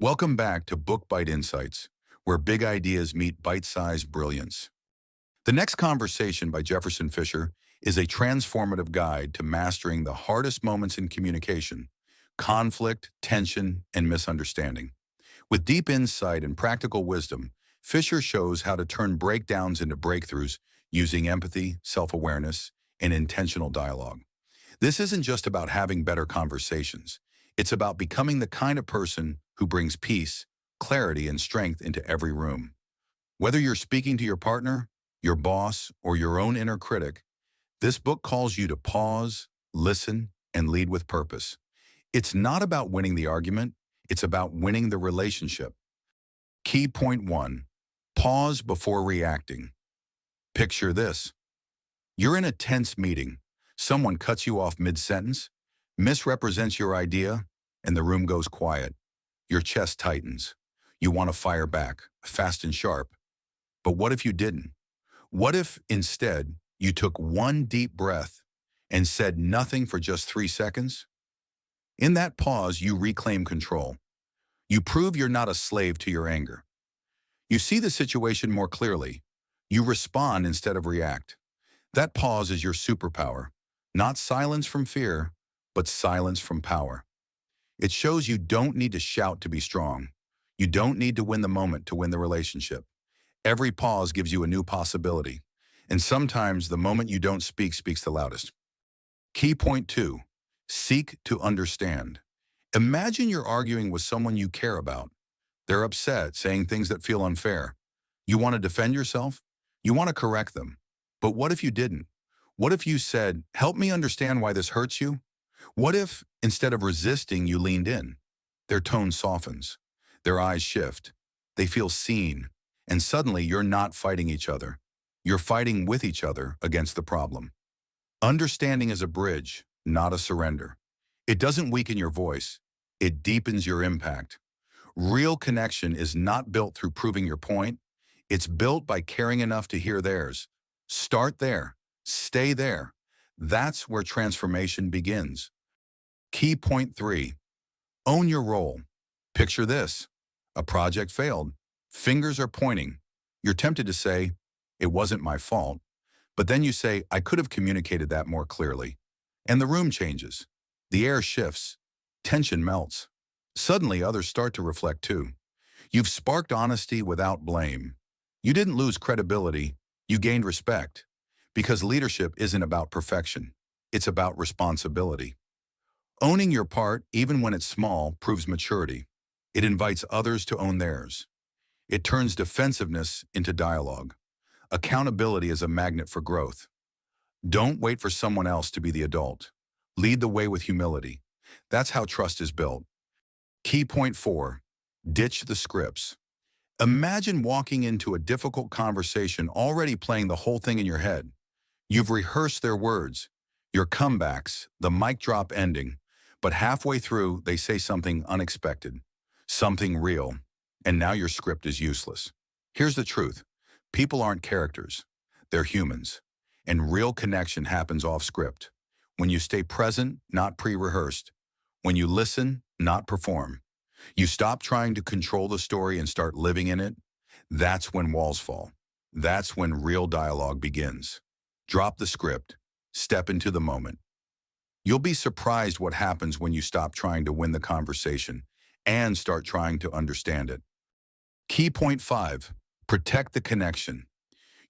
Welcome back to Book Bite Insights, where big ideas meet bite-sized brilliance. The next conversation by Jefferson Fisher is a transformative guide to mastering the hardest moments in communication: conflict, tension, and misunderstanding. With deep insight and practical wisdom, Fisher shows how to turn breakdowns into breakthroughs using empathy, self-awareness, and intentional dialogue. This isn't just about having better conversations. It's about becoming the kind of person who brings peace, clarity, and strength into every room. Whether you're speaking to your partner, your boss, or your own inner critic, this book calls you to pause, listen, and lead with purpose. It's not about winning the argument, it's about winning the relationship. Key point one: pause before reacting. Picture this. You're in a tense meeting. Someone cuts you off mid-sentence, misrepresents your idea, and the room goes quiet. Your chest tightens. You want to fire back, fast and sharp. But what if you didn't? What if, instead, you took one deep breath and said nothing for just 3 seconds? In that pause, you reclaim control. You prove you're not a slave to your anger. You see the situation more clearly. You respond instead of react. That pause is your superpower. Not silence from fear, but silence from power. It shows you don't need to shout to be strong. You don't need to win the moment to win the relationship. Every pause gives you a new possibility. And sometimes the moment you don't speak speaks the loudest. Key point two: seek to understand. Imagine you're arguing with someone you care about. They're upset, saying things that feel unfair. You want to defend yourself? You want to correct them. But what if you didn't? What if you said, "Help me understand why this hurts you"? What if, instead of resisting, you leaned in? Their tone softens. Their eyes shift. They feel seen. And suddenly, you're not fighting each other. You're fighting with each other against the problem. Understanding is a bridge, not a surrender. It doesn't weaken your voice. It deepens your impact. Real connection is not built through proving your point. It's built by caring enough to hear theirs. Start there. Stay there. That's where transformation begins. Key point three: own your role. Picture this. A project failed. Fingers are pointing. You're tempted to say, "It wasn't my fault." But then you say, "I could have communicated that more clearly." And the room changes. The air shifts. Tension melts. Suddenly, others start to reflect too. You've sparked honesty without blame. You didn't lose credibility. You gained respect. Because leadership isn't about perfection. It's about responsibility. Owning your part, even when it's small, proves maturity. It invites others to own theirs. It turns defensiveness into dialogue. Accountability is a magnet for growth. Don't wait for someone else to be the adult. Lead the way with humility. That's how trust is built. Key point four: ditch the scripts. Imagine walking into a difficult conversation already playing the whole thing in your head. You've rehearsed their words, your comebacks, the mic drop ending, but halfway through they say something unexpected, something real, and now your script is useless. Here's the truth. People aren't characters. They're humans. And real connection happens off script. When you stay present, not pre-rehearsed. When you listen, not perform. You stop trying to control the story and start living in it. That's when walls fall. That's when real dialogue begins. Drop the script. Step into the moment. You'll be surprised what happens when you stop trying to win the conversation and start trying to understand it. Key point five: protect the connection.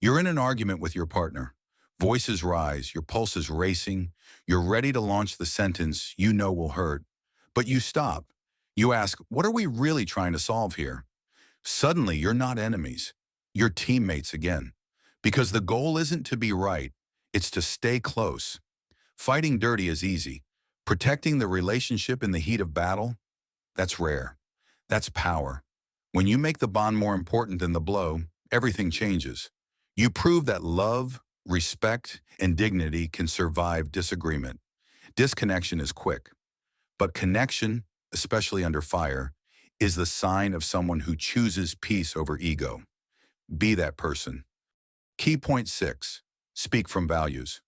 You're in an argument with your partner. Voices rise, your pulse is racing. You're ready to launch the sentence you know will hurt. But you stop. You ask, what are we really trying to solve here? Suddenly, you're not enemies. You're teammates again. Because the goal isn't to be right, it's to stay close. Fighting dirty is easy. Protecting the relationship in the heat of battle, that's rare. That's power. When you make the bond more important than the blow, everything changes. You prove that love, respect, and dignity can survive disagreement. Disconnection is quick. But connection, especially under fire, is the sign of someone who chooses peace over ego. Be that person. Key point six: speak from values.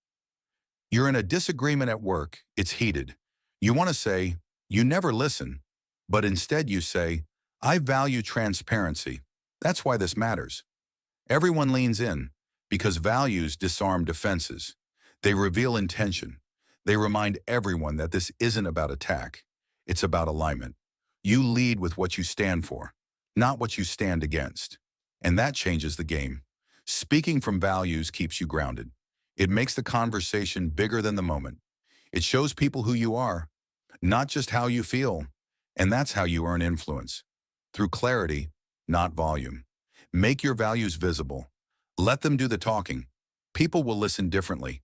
You're in a disagreement at work, it's heated. You want to say, "You never listen," but instead you say, I value transparency. That's why this matters. Everyone leans in because values disarm defenses. They reveal intention. They remind everyone that this isn't about attack. It's about alignment. You lead with what you stand for, not what you stand against. And that changes the game. Speaking from values keeps you grounded. It makes the conversation bigger than the moment. It shows people who you are, not just how you feel. And that's how you earn influence. Through clarity, not volume. Make your values visible. Let them do the talking. People will listen differently.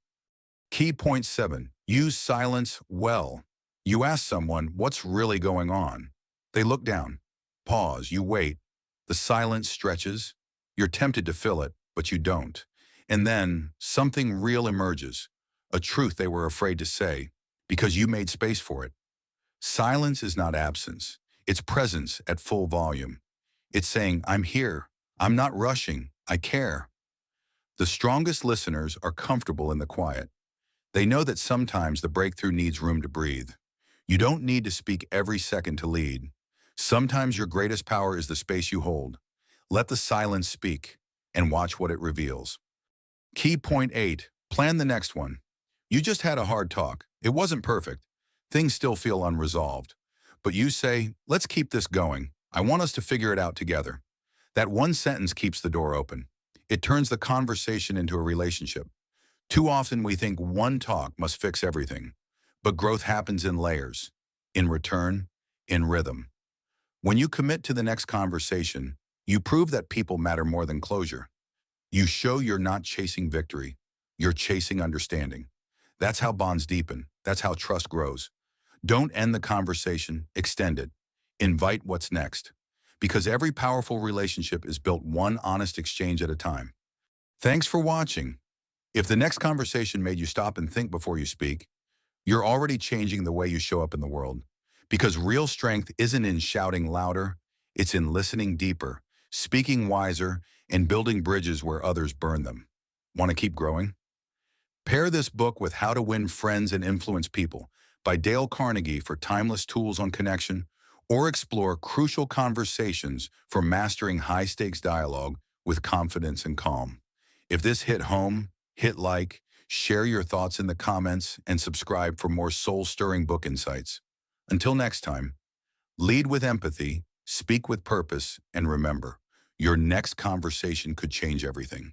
Key point 7. Use silence well. You ask someone, what's really going on? They look down. Pause. You wait. The silence stretches. You're tempted to fill it, but you don't. And then something real emerges. A truth they were afraid to say because you made space for it. Silence is not absence. It's presence at full volume. It's saying, I'm here. I'm not rushing. I care. The strongest listeners are comfortable in the quiet. They know that sometimes the breakthrough needs room to breathe. You don't need to speak every second to lead. Sometimes your greatest power is the space you hold. Let the silence speak and watch what it reveals. Key point 8. Plan the next one. You just had a hard talk. It wasn't perfect. Things still feel unresolved. But you say, let's keep this going. I want us to figure it out together. That one sentence keeps the door open. It turns the conversation into a relationship. Too often we think one talk must fix everything. But growth happens in layers, in return, in rhythm. When you commit to the next conversation, you prove that people matter more than closure. You show you're not chasing victory. You're chasing understanding. That's how bonds deepen. That's how trust grows. Don't end the conversation, extend it. Invite what's next. Because every powerful relationship is built one honest exchange at a time. Thanks for watching. If the next conversation made you stop and think before you speak, you're already changing the way you show up in the world. Because real strength isn't in shouting louder, it's in listening deeper, speaking wiser, and building bridges where others burn them. Want to keep growing? Pair this book with How to Win Friends and Influence People by Dale Carnegie for timeless tools on connection, or explore crucial conversations for mastering high-stakes dialogue with confidence and calm. If this hit home, hit like, share your thoughts in the comments, and subscribe for more soul-stirring book insights. Until next time, lead with empathy, speak with purpose, and remember, your next conversation could change everything.